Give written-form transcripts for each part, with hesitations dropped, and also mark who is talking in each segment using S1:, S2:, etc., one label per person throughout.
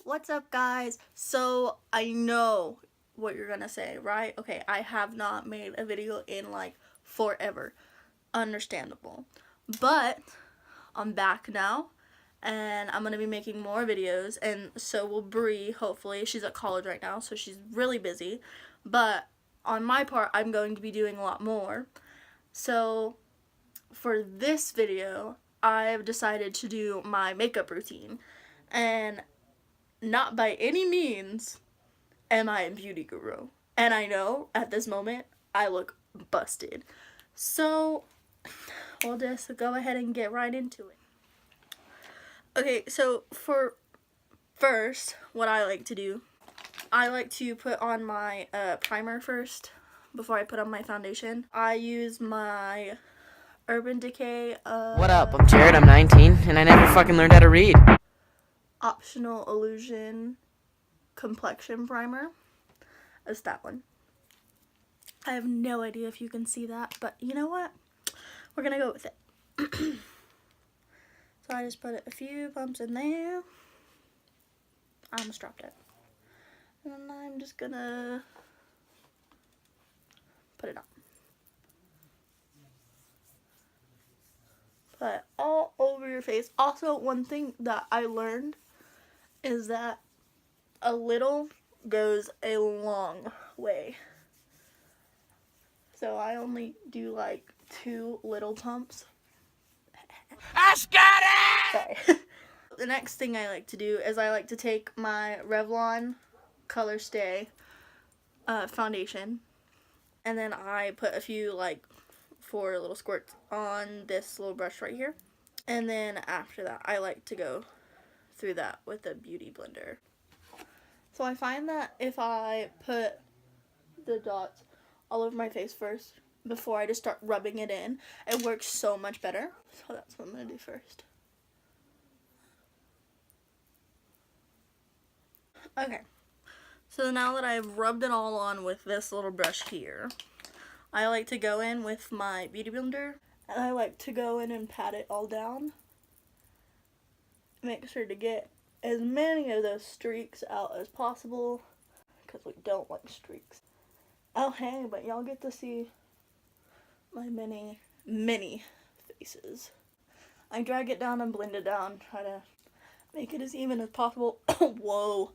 S1: What's up, guys? So I know what you're gonna say, right? Okay, I have not made a video in like forever. Understandable. But I'm back now and I'm gonna be making more videos, and so will Bree, hopefully. She's at college right now, so she's really busy. But on my part, I'm going to be doing a lot more. So for this video, I've decided to do my makeup routine. And not by any means am I a beauty guru. And I know at this moment I look busted. So we'll just go ahead and get right into it. Okay, so for first, what I like to do, I like to put on my primer first before I put on my foundation. I use my Urban Decay
S2: What up? I'm Jared, I'm 19, and I never fucking learned how to read.
S1: Optional Illusion Complexion Primer. It's that one. I have no idea if you can see that, but you know what? We're gonna go with it. So I just put a few pumps in there. I almost dropped it. And then I'm just gonna put it on. Put it all over your face. Also, one thing that I learned is that a little goes a long way. So I only do like 2 little pumps.
S2: I got it!
S1: Sorry. The next thing I like to do is I like to take my Revlon Color Stay foundation, and then I put a few, like, 4 little squirts on this little brush right here. And then after that, I like to go through that with a beauty blender. So I find that if I put the dots all over my face first before I just start rubbing it in, it works so much better. So that's what I'm going to do first. Okay, so now that I've rubbed it all on with this little brush here, I like to go in with my beauty blender, and I like to go in and pat it all down. Make sure to get as many of those streaks out as possible, because we don't like streaks. Oh hey, but y'all get to see my many faces. I drag it down and blend it down, try to make it as even as possible. Whoa,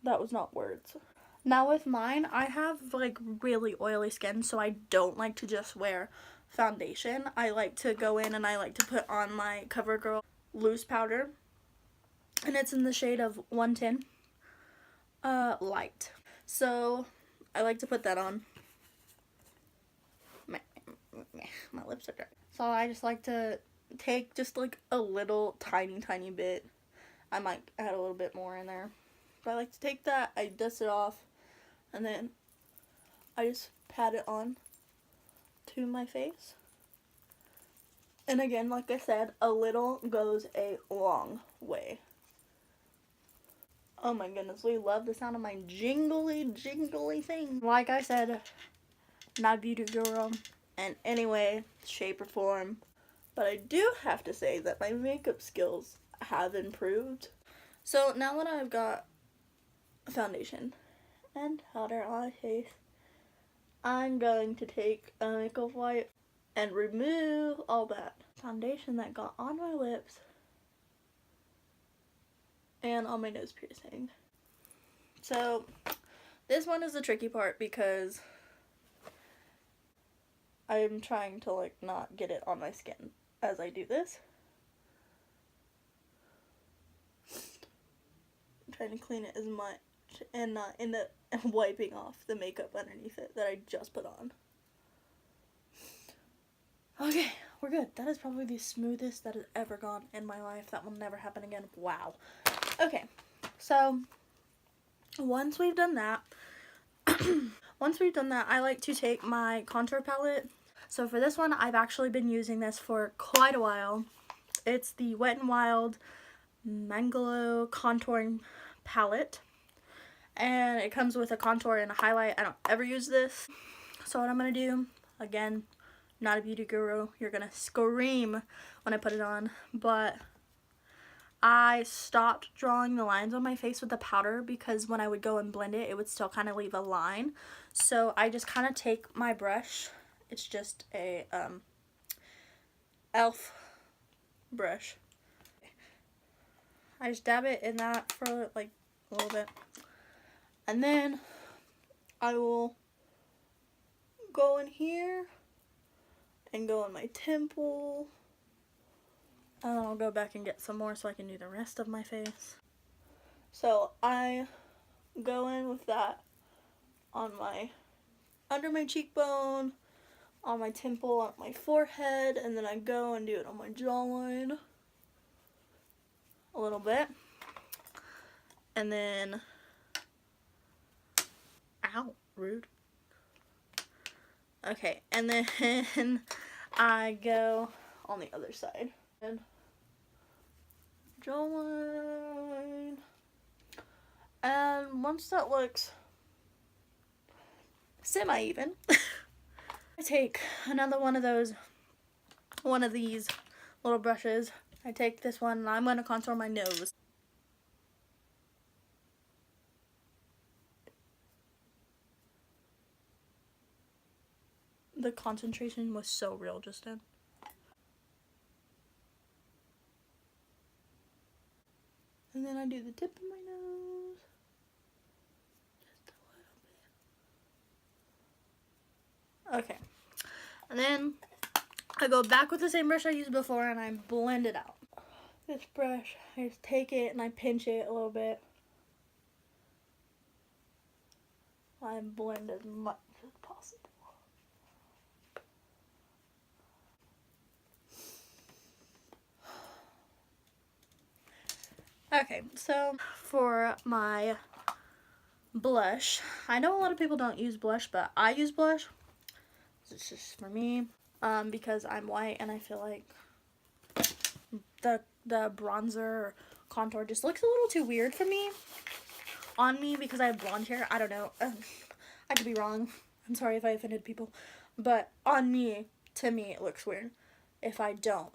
S1: that was not words. Now with mine, I have like really oily skin, so I don't like to just wear foundation. I like to go in and I like to put on my CoverGirl loose powder, and it's in the shade of 110 light. So I like to put that on. My lips are dry. So I just like to take just like a little tiny bit. I might add a little bit more in there. But I like to take that, I dust it off, and then I just pat it on to my face. And again, like I said, a little goes a long way. Oh my goodness, we love the sound of my jingly thing. Like I said, not a beauty guru in any way, shape, or form. But I do have to say that my makeup skills have improved. So now that I've got foundation and powder on my face, I'm going to take a makeup wipe and remove all that foundation that got on my lips and on my nose piercing. So this one is the tricky part because I'm trying to like not get it on my skin as I do this. I'm trying to clean it as much and not end up wiping off the makeup underneath it that I just put on. Okay, we're good. That is probably the smoothest that has ever gone in my life. That will never happen again. Wow. Okay, so once we've done that, I like to take my contour palette. So for this one, I've actually been using this for quite a while. It's the Wet n Wild Mangalo Contouring Palette. And it comes with a contour and a highlight. I don't ever use this. So what I'm going to do, again, not a beauty guru. You're going to scream when I put it on. But I stopped drawing the lines on my face with the powder because when I would go and blend it, it would still kind of leave a line. So I just kind of take my brush. It's just a elf brush. I just dab it in that for like a little bit. And then I will go in here and go in my temple. And then I'll go back and get some more so I can do the rest of my face. So I go in with that on my, under my cheekbone, on my temple, on my forehead, and then I go and do it on my jawline a little bit. And then, ow, rude. Okay, and then I go on the other side. And jawline. And once that looks semi-even, I take another one of these little brushes. I take this one and I'm going to contour my nose. The concentration was so real just then. And then I do the tip of my nose. Just a little bit. Okay. And then I go back with the same brush I used before and I blend it out. This brush, I just take it and I pinch it a little bit. I blend as much as possible. Okay, so for my blush, I know a lot of people don't use blush, but I use blush. It's just for me, because I'm white and I feel like the bronzer or contour just looks a little too weird for me on me because I have blonde hair. I don't know. I could be wrong. I'm sorry if I offended people, but on me, to me, it looks weird if I don't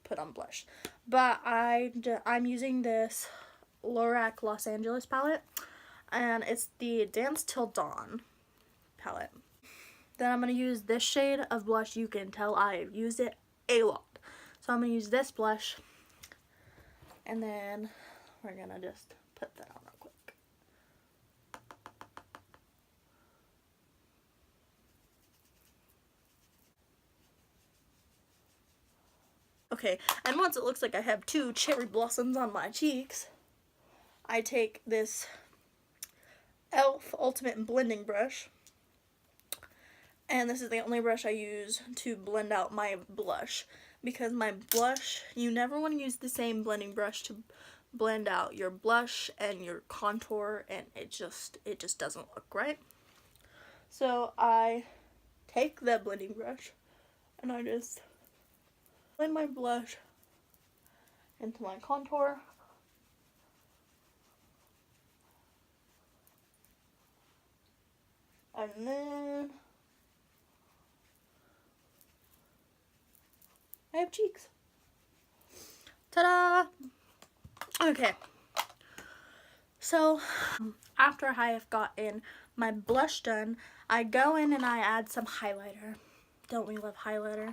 S1: put on blush. But I'm using this Lorac Los Angeles palette, and it's the Dance Till Dawn palette. Then I'm going to use this shade of blush. You can tell I've used it a lot. So I'm going to use this blush, and then we're going to just put that on real quick. Okay, and once it looks like I have 2 cherry blossoms on my cheeks, I take this e.l.f. Ultimate Blending Brush, and this is the only brush I use to blend out my blush, because my blush, you never want to use the same blending brush to blend out your blush and your contour, and it just doesn't look right. So I take the blending brush and I just blend my blush into my contour. And then I have cheeks. Ta-da! Okay. So after I have gotten my blush done, I go in and I add some highlighter. Don't we love highlighter?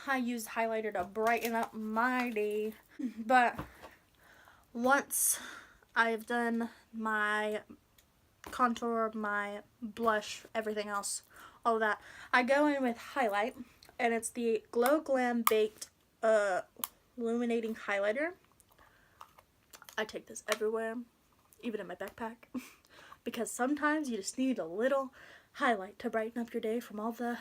S1: I use highlighter to brighten up my day. But once I've done my contour, my blush, everything else, all of that, I go in with highlight, and it's the Glow Glam Baked Illuminating Highlighter. I take this everywhere, even in my backpack, because sometimes you just need a little highlight to brighten up your day from all the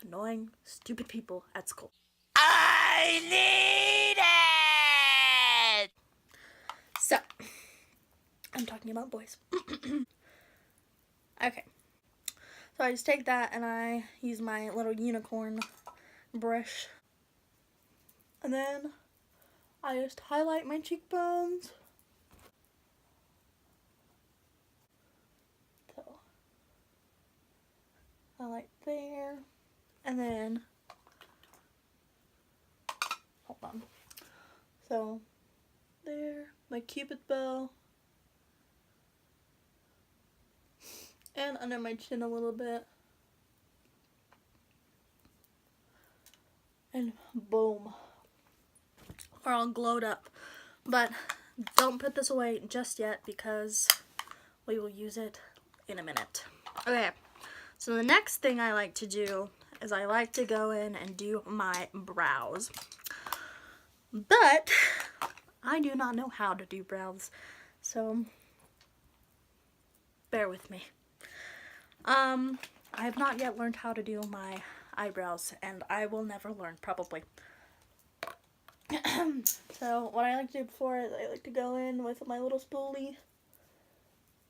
S1: annoying, stupid people at school.
S2: I need it!
S1: So, I'm talking about boys. Okay. So I just take that and I use my little unicorn brush. And then I just highlight my cheekbones. So, highlight there. And then, hold on. So, there, my cupid bow, and under my chin a little bit. And boom, we're all glowed up. But don't put this away just yet because we will use it in a minute. Okay, so the next thing I like to do is I like to go in and do my brows. But I do not know how to do brows, so bear with me. I have not yet learned how to do my eyebrows, and I will never learn, probably. So what I like to do before is I like to go in with my little spoolie.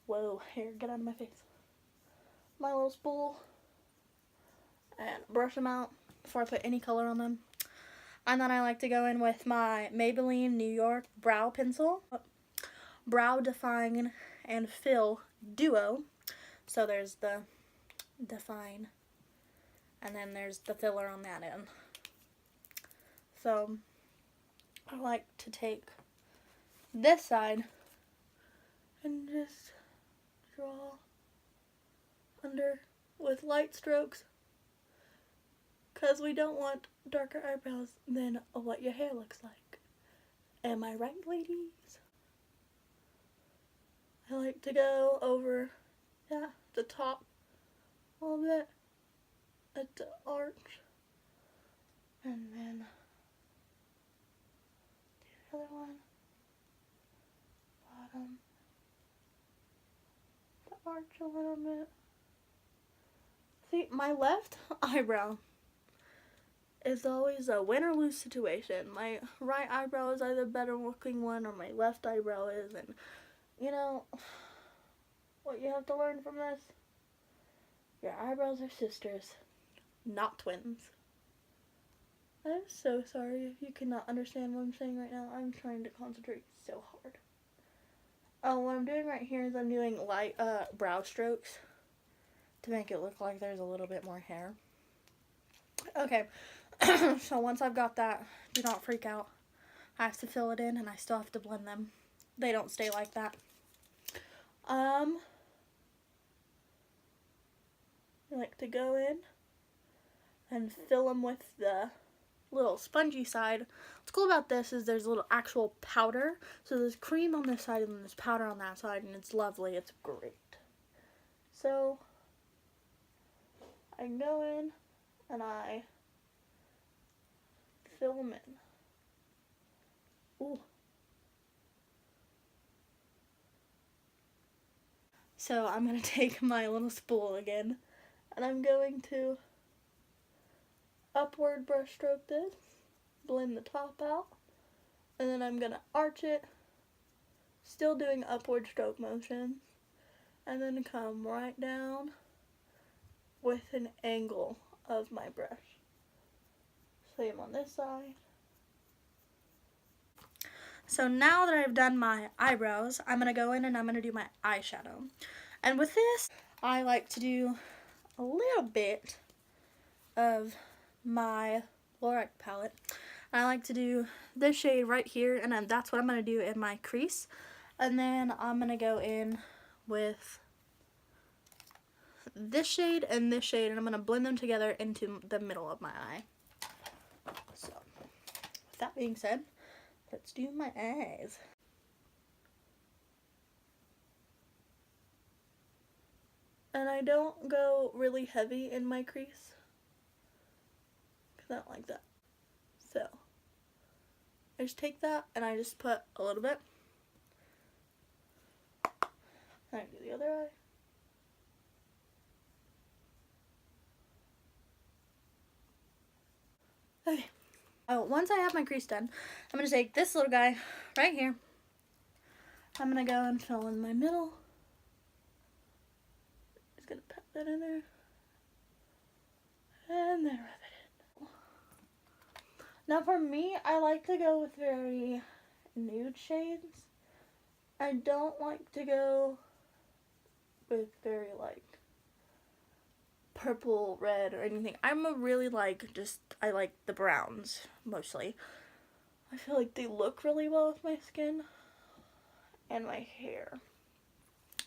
S1: Whoa, here, get out of my face. My little spool. And brush them out before I put any color on them. And then I like to go in with my Maybelline New York Brow Pencil. Brow Define and Fill Duo. So there's the define, and then there's the filler on that end. So I like to take this side and just draw under with light strokes, because we don't want darker eyebrows than what your hair looks like. Am I right, ladies? I like to go over, yeah, the top a little bit at the arch, and then do the other one, bottom, the arch a little bit. See, my left eyebrow is always a win or lose situation. My right eyebrow is either the better looking one, or my left eyebrow is, and you know what you have to learn from this? Your eyebrows are sisters, not twins. I'm so sorry if you cannot understand what I'm saying right now. I'm trying to concentrate so hard. Oh, what I'm doing right here is I'm doing light brow strokes to make it look like there's a little bit more hair. Okay, so once I've got that, do not freak out. I have to fill it in, and I still have to blend them. They don't stay like that. I like to go in and fill them with the little spongy side. What's cool about this is there's a little actual powder. So there's cream on this side and then there's powder on that side, and it's lovely. It's great. So I go in and I fill them in. Ooh. So I'm going to take my little spool again, and I'm going to upward brush stroke this, blend the top out, and then I'm going to arch it, still doing upward stroke motion, and then come right down with an angle of my brush. Same on this side. So now that I've done my eyebrows, I'm going to go in and I'm going to do my eyeshadow. And with this, I like to do a little bit of my Lorac palette. I like to do this shade right here, and then that's what I'm going to do in my crease. And then I'm going to go in with this shade and this shade, and I'm going to blend them together into the middle of my eye. So, with that being said, let's do my eyes. And I don't go really heavy in my crease, because I don't like that. So, I just take that and I just put a little bit. And I do the other eye. Okay. Oh, once I have my crease done, I'm going to take this little guy right here. I'm going to go and fill in my middle. Just going to pat that in there. And then rub it in. Now for me, I like to go with very nude shades. I don't like to go with very like purple, red, or anything. I'm a really like I like the browns mostly. I feel like they look really well with my skin and my hair.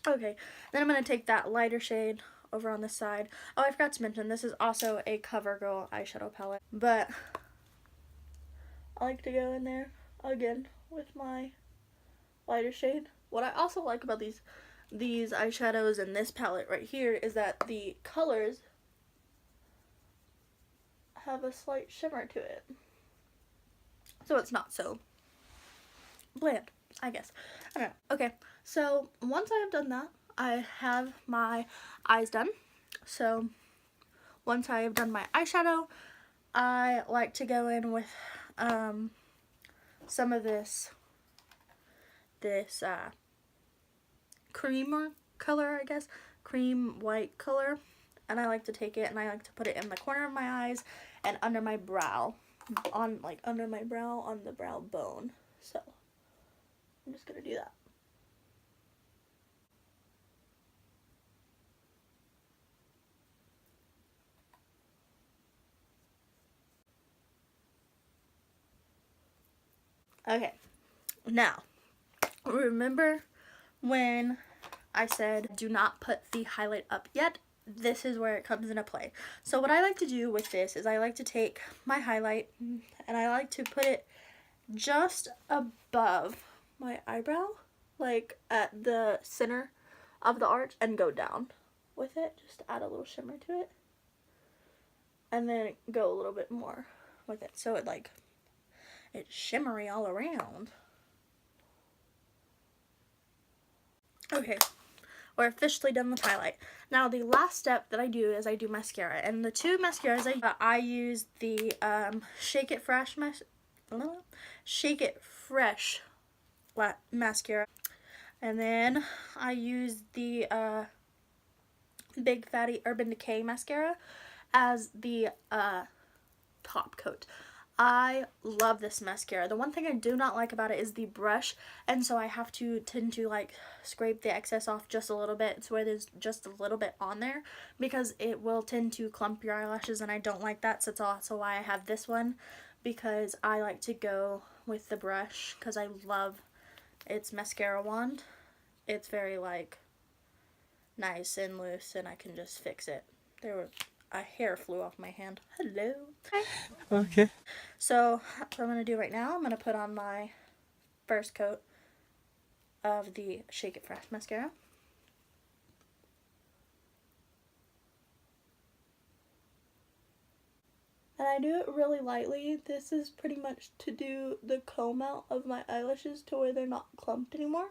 S1: Okay, then I'm going to take that lighter shade over on this side. Oh, I forgot to mention, this is also a CoverGirl eyeshadow palette. But I like to go in there again with my lighter shade. What I also like about these eyeshadows and this palette right here is that the colors have a slight shimmer to it. So it's not so bland, I guess. I don't know. Okay, so once I have done that, I have my eyes done. So once I have done my eyeshadow, I like to go in with some of this creamer color, I guess, cream white color, and I like to take it and I like to put it in the corner of my eyes and under my brow, on the brow bone. So I'm just gonna do that. Okay, now remember when I said do not put the highlight up yet? This is where it comes into play. So what I like to do with this is I like to take my highlight and I like to put it just above my eyebrow, like at the center of the arch, and go down with it. Just add a little shimmer to it and then go a little bit more with it, so it's shimmery all around. Okay, we're officially done with highlight. Now the last step that I do is I do mascara, and the two mascaras I use the Shake It Fresh mascara, and then I use the Big Fatty Urban Decay mascara as the top coat. I love this mascara. The one thing I do not like about it is the brush, and so I have to tend to like scrape the excess off just a little bit so there's just a little bit on there, because it will tend to clump your eyelashes and I don't like that. So it's also why I have this one, because I like to go with the brush because I love its mascara wand. It's very like nice and loose and I can just fix it. A hair flew off my hand. Hello.
S2: Okay.
S1: So what I'm going to do right now, I'm going to put on my first coat of the Shake It Fresh mascara. And I do it really lightly. This is pretty much to do the comb out of my eyelashes to where they're not clumped anymore.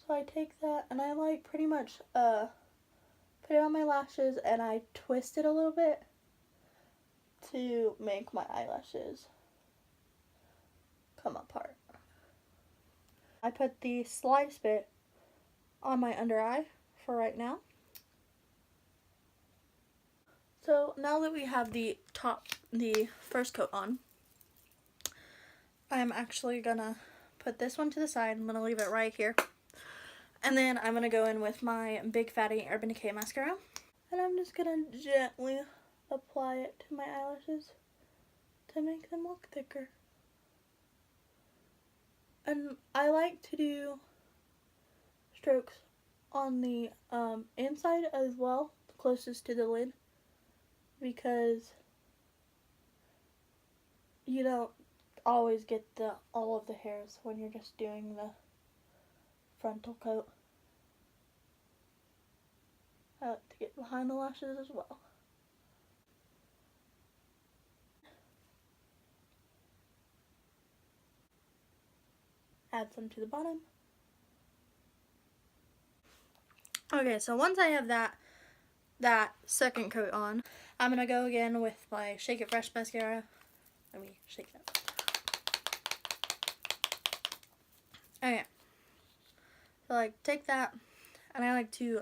S1: So I take that and I like pretty much put it on my lashes and I twist it a little bit to make my eyelashes come apart. I put the slice bit on my under eye for right now. So now that we have the first coat on, I'm actually gonna put this one to the side. I'm gonna leave it right here. And then I'm gonna go in with my Big Fatty Urban Decay mascara. And I'm just gonna gently apply it to my eyelashes to make them look thicker. And I like to do strokes on the inside as well, closest to the lid, because you don't always get all of the hairs when you're just doing the frontal coat. I like to get behind the lashes as well. Add some to the bottom. Okay, so once I have that second coat on, I'm gonna go again with my Shake It Fresh mascara. Let me shake that. Okay, so like take that, and I like to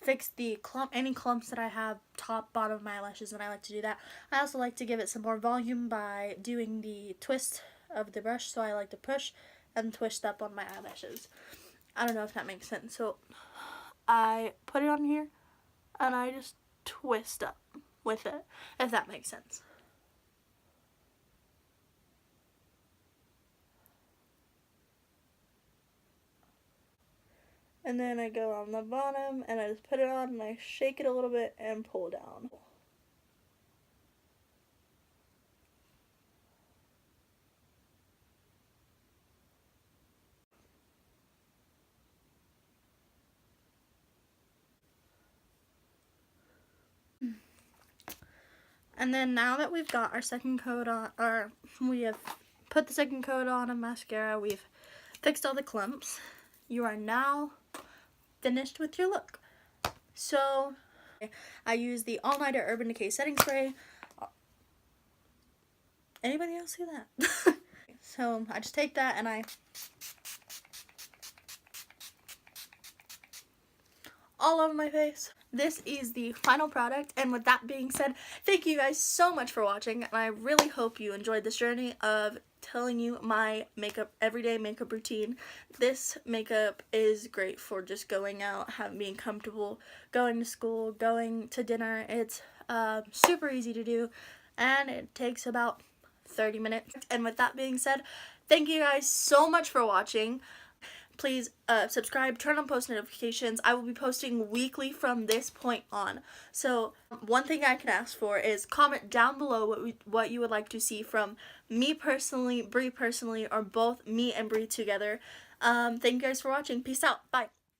S1: fix the any clumps that I have top, bottom of my eyelashes, and I like to do that. I also like to give it some more volume by doing the twist of the brush, so I like to push and twist up on my eyelashes. I don't know if that makes sense. So I put it on here and I just twist up with it, if that makes sense. and then I go on the bottom and I just put it on and I shake it a little bit and pull down. And then now that we've got our second coat on, or we have put the second coat on of mascara, we've fixed all the clumps, you are now finished with your look. So I use the All Nighter Urban Decay setting spray. Anybody else see that? So I just take that and I all over my face. This is the final product, and with that being said, thank you guys so much for watching, and I really hope you enjoyed this journey of telling you my everyday makeup routine. This makeup is great for just going out, being comfortable, going to school, going to dinner. It's super easy to do, and it takes about 30 minutes. And with that being said, thank you guys so much for watching. Please subscribe, turn on post notifications. I will be posting weekly from this point on. So one thing I can ask for is comment down below what you would like to see from me personally, Bree personally, or both me and Bree together. Thank you guys for watching. Peace out. Bye.